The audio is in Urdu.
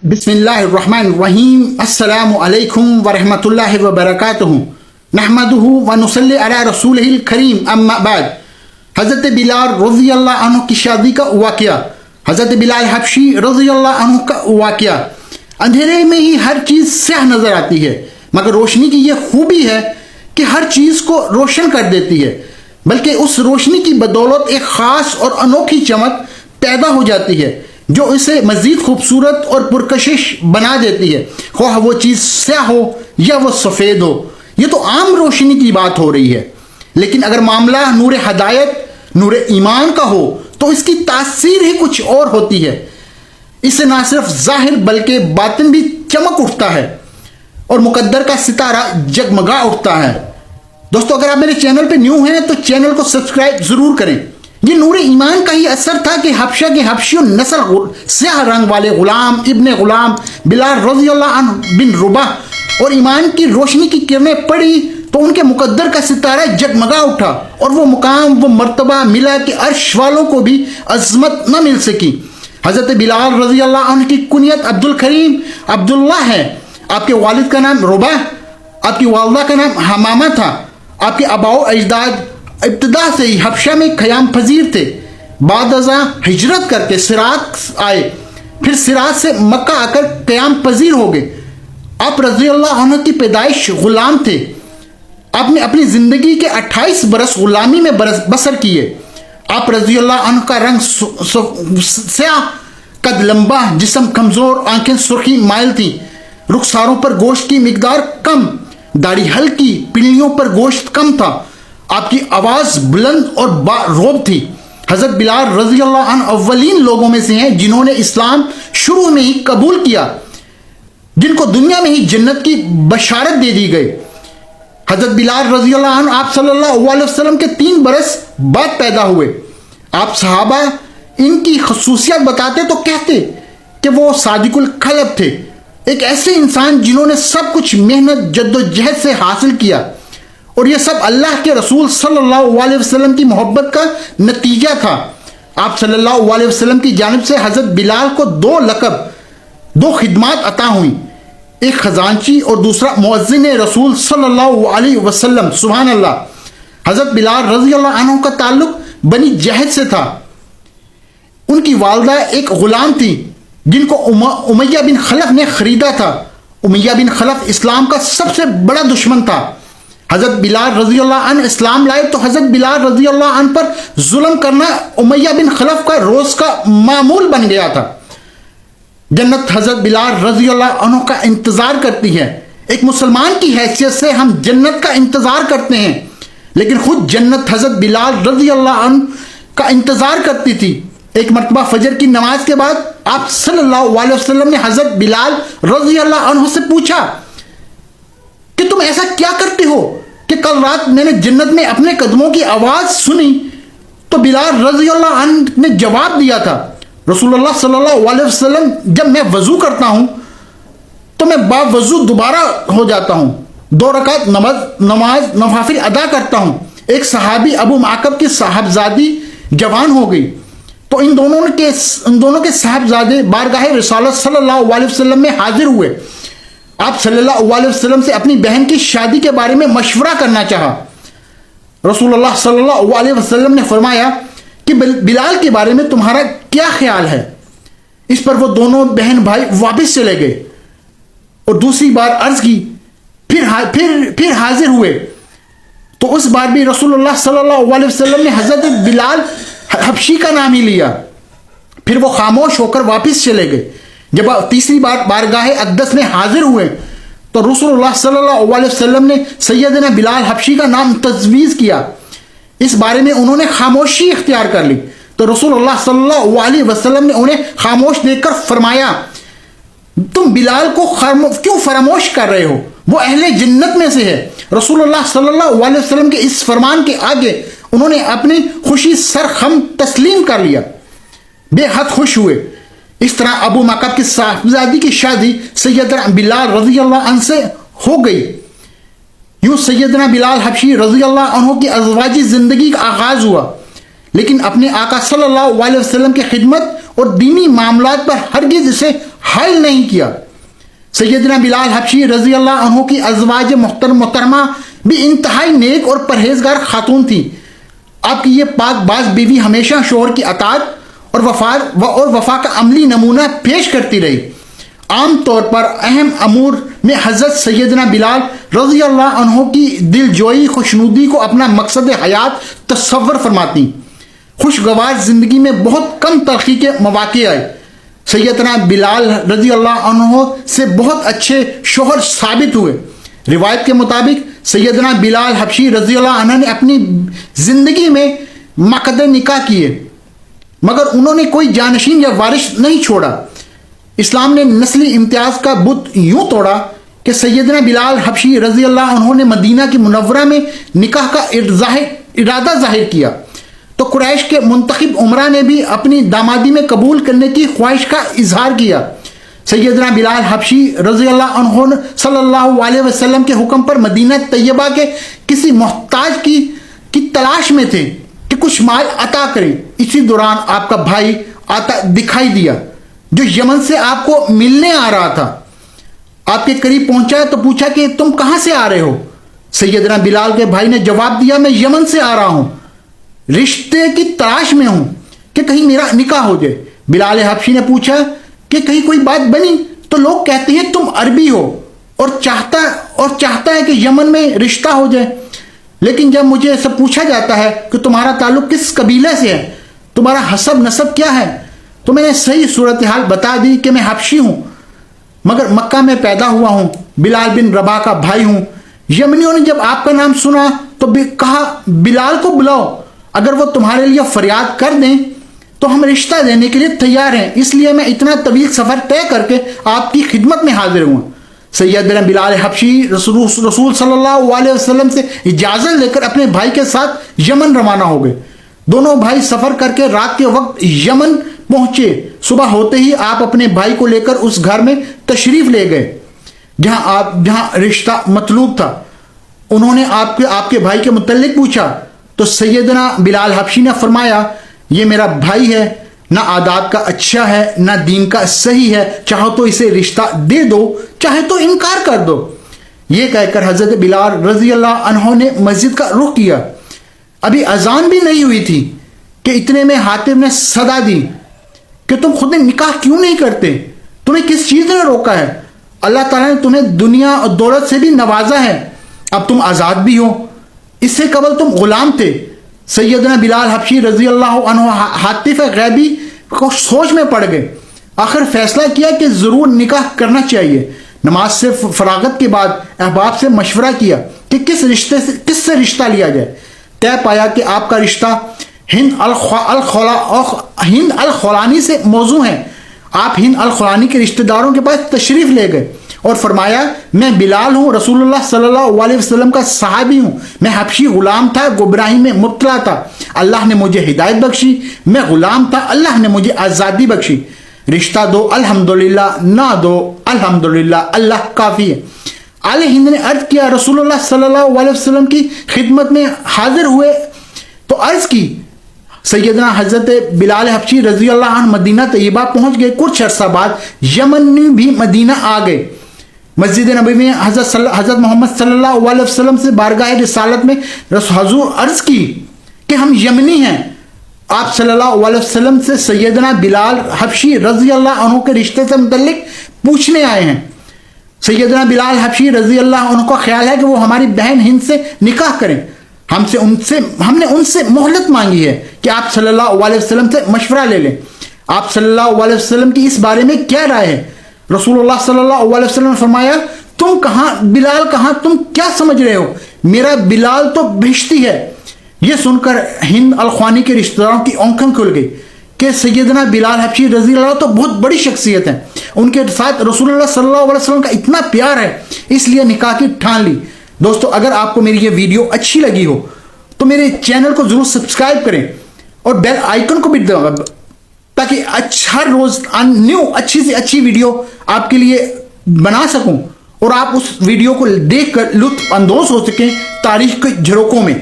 بسم اللہ الرحمن الرحیم السلام علیکم ورحمۃ اللہ وبرکاتہ نحمدہ ونصلی علی رسولہ الکریم اما بعد۔ حضرت بلال رضی اللہ عنہ کی شادی کا واقعہ، حضرت بلال حبشی رضی اللہ عنہ کا واقعہ۔ اندھیرے میں ہی ہر چیز سیاہ نظر آتی ہے، مگر روشنی کی یہ خوبی ہے کہ ہر چیز کو روشن کر دیتی ہے، بلکہ اس روشنی کی بدولت ایک خاص اور انوکھی چمک پیدا ہو جاتی ہے جو اسے مزید خوبصورت اور پرکشش بنا دیتی ہے، خواہ وہ چیز سیاہ ہو یا وہ سفید ہو۔ یہ تو عام روشنی کی بات ہو رہی ہے، لیکن اگر معاملہ نور ہدایت، نور ایمان کا ہو تو اس کی تاثیر ہی کچھ اور ہوتی ہے۔ اس سے نہ صرف ظاہر بلکہ باطن بھی چمک اٹھتا ہے اور مقدر کا ستارہ جگمگا اٹھتا ہے۔ دوستو، اگر آپ میرے چینل پہ نیو ہیں تو چینل کو سبسکرائب ضرور کریں۔ یہ نور ایمان کا ہی اثر تھا کہ حبشہ کے حبشی نسل سیاہ رنگ والے غلام ابن غلام بلال رضی اللہ عنہ بن رباح اور ایمان کی روشنی کی کرنیں پڑی تو ان کے مقدر کا ستارہ جگمگا اٹھا اور وہ مقام، وہ مرتبہ ملا کہ عرش والوں کو بھی عظمت نہ مل سکی۔ حضرت بلال رضی اللہ عنہ کی کنیت عبد الکریم عبداللہ ہے۔ آپ کے والد کا نام رباح، آپ کی والدہ کا نام حمامہ تھا۔ آپ کے آباء و اجداد ابتدا سے ہی حبشہ میں قیام پذیر تھے۔ بعد ازاں ہجرت کر کے سرات آئے، پھر سرات سے مکہ آ کر قیام پذیر ہو گئے۔ آپ رضی اللہ عنہ کی پیدائش غلام تھے۔ آپ نے اپنی زندگی کے 28 برس غلامی میں بسر کیے۔ آپ رضی اللہ عنہ کا رنگ سیاہ، قد لمبا، جسم کمزور، آنکھیں سرخی مائل تھیں، رخساروں پر گوشت کی مقدار کم، داڑھی ہلکی، پنڈلیوں پر گوشت کم تھا۔ آپ کی آواز بلند اور باروب تھی۔ حضرت بلال رضی اللہ عنہ اولین لوگوں میں سے ہیں جنہوں نے اسلام شروع میں ہی قبول کیا، جن کو دنیا میں ہی جنت کی بشارت دے دی گئی۔ حضرت بلال رضی اللہ عنہ آپ صلی اللہ علیہ وسلم کے 3 برس بعد پیدا ہوئے۔ آپ صحابہ ان کی خصوصیات بتاتے تو کہتے کہ وہ صادق القلب تھے، ایک ایسے انسان جنہوں نے سب کچھ محنت جد و جہد سے حاصل کیا، اور یہ سب اللہ کے رسول صلی اللہ علیہ وسلم کی محبت کا نتیجہ تھا۔ آپ صلی اللہ علیہ وسلم کی جانب سے حضرت بلال کو 2 لقب، 2 خدمات عطا ہوئیں، ایک خزانچی اور دوسرا مؤذن رسول صلی اللہ علیہ وسلم۔ سبحان اللہ۔ حضرت بلال رضی اللہ عنہ کا تعلق بنی جہد سے تھا۔ ان کی والدہ ایک غلام تھی جن کو امیہ بن خلف نے خریدا تھا۔ امیہ بن خلف اسلام کا سب سے بڑا دشمن تھا۔ حضرت بلال رضی اللہ عنہ اسلام لائے تو حضرت بلال رضی اللہ عنہ پر ظلم کرنا امیہ بن خلف کا روز کا معمول بن گیا تھا۔ جنت حضرت بلال رضی اللہ عنہ کا انتظار کرتی ہے۔ ایک مسلمان کی حیثیت سے ہم جنت کا انتظار کرتے ہیں، لیکن خود جنت حضرت بلال رضی اللہ عنہ کا انتظار کرتی تھی۔ ایک مرتبہ فجر کی نماز کے بعد آپ صلی اللہ علیہ وسلم نے حضرت بلال رضی اللہ عنہ سے پوچھا کہ تم ایسا کیا کرتے ہو کہ کل رات میں نے جنت میں اپنے قدموں کی آواز سنی؟ تو بلال رضی اللہ عنہ نے جواب دیا تھا، رسول اللہ صلی اللہ علیہ وسلم، جب میں وضو کرتا ہوں تو میں باوضو دوبارہ ہو جاتا ہوں، 2 رکعت نماز نوافل ادا کرتا ہوں۔ ایک صحابی ابو معقب کی صاحبزادی جوان ہو گئی تو ان دونوں کے صاحبزادے بارگاہ رسالت صلی اللہ علیہ وسلم میں حاضر ہوئے۔ آپ صلی اللہ علیہ وسلم سے اپنی بہن کی شادی کے بارے میں مشورہ کرنا چاہا۔ رسول اللہ صلی اللہ علیہ وسلم نے فرمایا کہ بلال کے بارے میں تمہارا کیا خیال ہے؟ اس پر وہ دونوں بہن بھائی واپس چلے گئے اور دوسری بار عرض کی، پھر حاضر ہوئے تو اس بار بھی رسول اللہ صلی اللہ علیہ وسلم نے حضرت بلال حبشی کا نام ہی لیا۔ پھر وہ خاموش ہو کر واپس چلے گئے۔ جب تیسری بار بارگاہ اقدس میں حاضر ہوئے تو رسول اللہ صلی اللہ علیہ وسلم نے سیدنا بلال حبشی کا نام تجویز کیا۔ اس بارے میں انہوں نے خاموشی اختیار کر لی تو رسول اللہ صلی اللہ علیہ وسلم نے انہیں خاموش دیکھ کر فرمایا، تم بلال کو کیوں فراموش کر رہے ہو؟ وہ اہل جنت میں سے ہے۔ رسول اللہ صلی اللہ علیہ وسلم کے اس فرمان کے آگے انہوں نے اپنی خوشی سرخم تسلیم کر لیا، بے حد خوش ہوئے۔ اس طرح ابو معقب کی صاحبزادی کی شادی سیدنا بلال رضی اللہ عنہ سے ہو گئی۔ یوں سیدنا بلال حبشی رضی اللہ عنہ کی ازواجی زندگی کا آغاز ہوا، لیکن اپنے آقا صلی اللہ علیہ وسلم کی خدمت اور دینی معاملات پر ہرگز اسے حل نہیں کیا. سیدنا بلال حبشی رضی اللہ عنہ کی ازواج محترمہ بھی انتہائی نیک اور پرہیزگار خاتون تھی. آپ کی یہ پاک باز بیوی ہمیشہ شوہر کی اطاعت اور وفا کا عملی نمونہ پیش کرتی رہی. عام طور پر اہم امور میں حضرت سیدنا بلال رضی اللہ عنہ کی دل جوئی خوشنودی کو اپنا مقصد حیات تصور فرماتی. خوشگوار زندگی میں بہت کم تلخی کے مواقع آئے. سیدنا بلال رضی اللہ عنہ سے بہت اچھے شوہر ثابت ہوئے. روایت کے مطابق سیدنا بلال حبشی رضی اللہ عنہ نے اپنی زندگی میں مقد نکاح کیے مگر انہوں نے کوئی جانشین یا وارث نہیں چھوڑا. اسلام نے نسلی امتیاز کا بت یوں توڑا کہ سیدنا بلال حبشی رضی اللہ عنہ نے مدینہ کی منورہ میں نکاح کا ارادہ ظاہر کیا تو قریش کے منتخب عمرہ نے بھی اپنی دامادی میں قبول کرنے کی خواہش کا اظہار کیا. سیدنا بلال حبشی رضی اللہ عنہ صلی اللہ علیہ وسلم کے حکم پر مدینہ طیبہ کے کسی محتاج کی تلاش میں تھے کہ کچھ مال عطا کریں. اسی دوران آپ کا بھائی آتا دکھائی دیا جو یمن سے آپ کو ملنے آ رہا تھا. آپ کے قریب پہنچا تو پوچھا کہ تم کہاں سے آ رہے ہو؟ سیدنا بلال کے بھائی نے جواب دیا میں یمن سے آ رہا ہوں, رشتے کی تلاش میں ہوں کہ کہیں میرا نکاح ہو جائے. بلال حبشی نے پوچھا کہ کہیں کوئی بات بنی؟ تو لوگ کہتے ہیں تم عربی ہو اور چاہتا ہے کہ یمن میں رشتہ ہو جائے, لیکن جب مجھے ایسا پوچھا جاتا ہے کہ تمہارا تعلق کس قبیلے سے ہے, تمہارا حسب نسب کیا ہے, تو میں نے صحیح صورتحال بتا دی کہ میں حبشی ہوں مگر مکہ میں پیدا ہوا ہوں, بلال بن رباح کا بھائی ہوں. یمنیوں نے جب آپ کا نام سنا تو کہا بلال کو بلاؤ, اگر وہ تمہارے لیے فریاد کر دیں تو ہم رشتہ دینے کے لیے تیار ہیں, اس لیے میں اتنا طویل سفر طے کر کے آپ کی خدمت میں حاضر ہوں. سیدنا بلال حبشی رسول صلی اللہ علیہ وسلم سے اجازت لے کر اپنے بھائی کے ساتھ یمن روانہ ہو گئے. دونوں بھائی سفر کر کے رات کے وقت یمن پہنچے. صبح ہوتے ہی آپ اپنے بھائی کو لے کر اس گھر میں تشریف لے گئے جہاں رشتہ مطلوب تھا. انہوں نے آپ کے بھائی کے متعلق پوچھا تو سیدنا بلال حبشی نے فرمایا یہ میرا بھائی ہے, نہ عادات کا اچھا ہے نہ دین کا صحیح ہے, چاہو تو اسے رشتہ دے دو چاہے تو انکار کر دو. یہ کہہ کر حضرت بلال رضی اللہ عنہ نے مسجد کا رخ کیا. ابھی اذان بھی نہیں ہوئی تھی کہ اتنے میں حاتب نے صدا دی کہ تم خود نکاح کیوں نہیں کرتے, تمہیں کس چیز نے روکا ہے؟ اللہ تعالیٰ نے تمہیں دنیا اور دولت سے بھی نوازا ہے, اب تم آزاد بھی ہو, اس سے قبل تم غلام تھے. سیدنا بلال حبشی رضی اللہ عنہ حاطف غیبی کو سوچ میں پڑ گئے. آخر فیصلہ کیا کہ ضرور نکاح کرنا چاہیے. نماز سے فراغت کے بعد احباب سے مشورہ کیا کہ کس سے رشتہ لیا جائے. طے پایا کہ آپ کا رشتہ ہند الخولانی سے موزوں ہے. آپ ہند الخولانی کے رشتہ داروں کے پاس تشریف لے گئے اور فرمایا میں بلال ہوں, رسول اللہ صلی اللہ علیہ وسلم کا صحابی ہوں. میں حبشی غلام تھا, گمراہی میں مبتلا تھا, اللہ نے مجھے ہدایت بخشی. میں غلام تھا, اللہ نے مجھے آزادی بخشی. رشتہ دو الحمدللہ, نہ دو الحمدللہ, اللہ کافی ہے. آل ہند نے عرض کیا, رسول اللہ صلی اللہ علیہ وسلم کی خدمت میں حاضر ہوئے تو عرض کی. سیدنا حضرت بلال حبشی رضی اللہ عنہ مدینہ طیبہ پہنچ گئے. کچھ عرصہ بعد یمنی بھی مدینہ آ گئے. مسجد نبوی میں حضرت محمد صلی اللہ علیہ وسلم سے بارگاہ رسالت میں حضور عرض کی کہ ہم یمنی ہیں. آپ صلی اللہ علیہ وسلم سے سیدنا بلال حبشی رضی اللہ عنہ کے رشتے سے متعلق پوچھنے آئے ہیں. سیدنا بلال حبشی رضی اللہ عنہ کا خیال ہے کہ وہ ہماری بہن ہند سے نکاح کریں. ہم نے ان سے مہلت مانگی ہے کہ آپ صلی اللہ علیہ وسلم سے مشورہ لے لیں. آپ صلی اللہ علیہ وسلم کی اس بارے میں کیا رائے ہے؟ رسول اللہ صلی اللہ علیہ وسلم نے فرمایا تم کہاں بلال کہاں, تم کیا سمجھ رہے ہو, میرا بلال تو بہشتی ہے. یہ سن کر ہند الخوانی کے رشتہ داروں کی آنکھیں کھل گئی کہ سیدنا بلال حبشی رضی اللہ تو بہت بڑی شخصیت ہیں, ان کے ساتھ رسول اللہ صلی اللہ علیہ وسلم کا اتنا پیار ہے, اس لیے نکاح کی ٹھان لی. دوستو اگر آپ کو میری یہ ویڈیو اچھی لگی ہو تو میرے چینل کو ضرور سبسکرائب کریں اور بیل آئیکن کو بھی دبائیں تاکہ ہر روز نیو اچھی سے اچھی ویڈیو آپ کے لیے بنا سکوں اور آپ اس ویڈیو کو دیکھ کر لطف اندوز ہو سکیں تاریخ کے جھروکوں میں.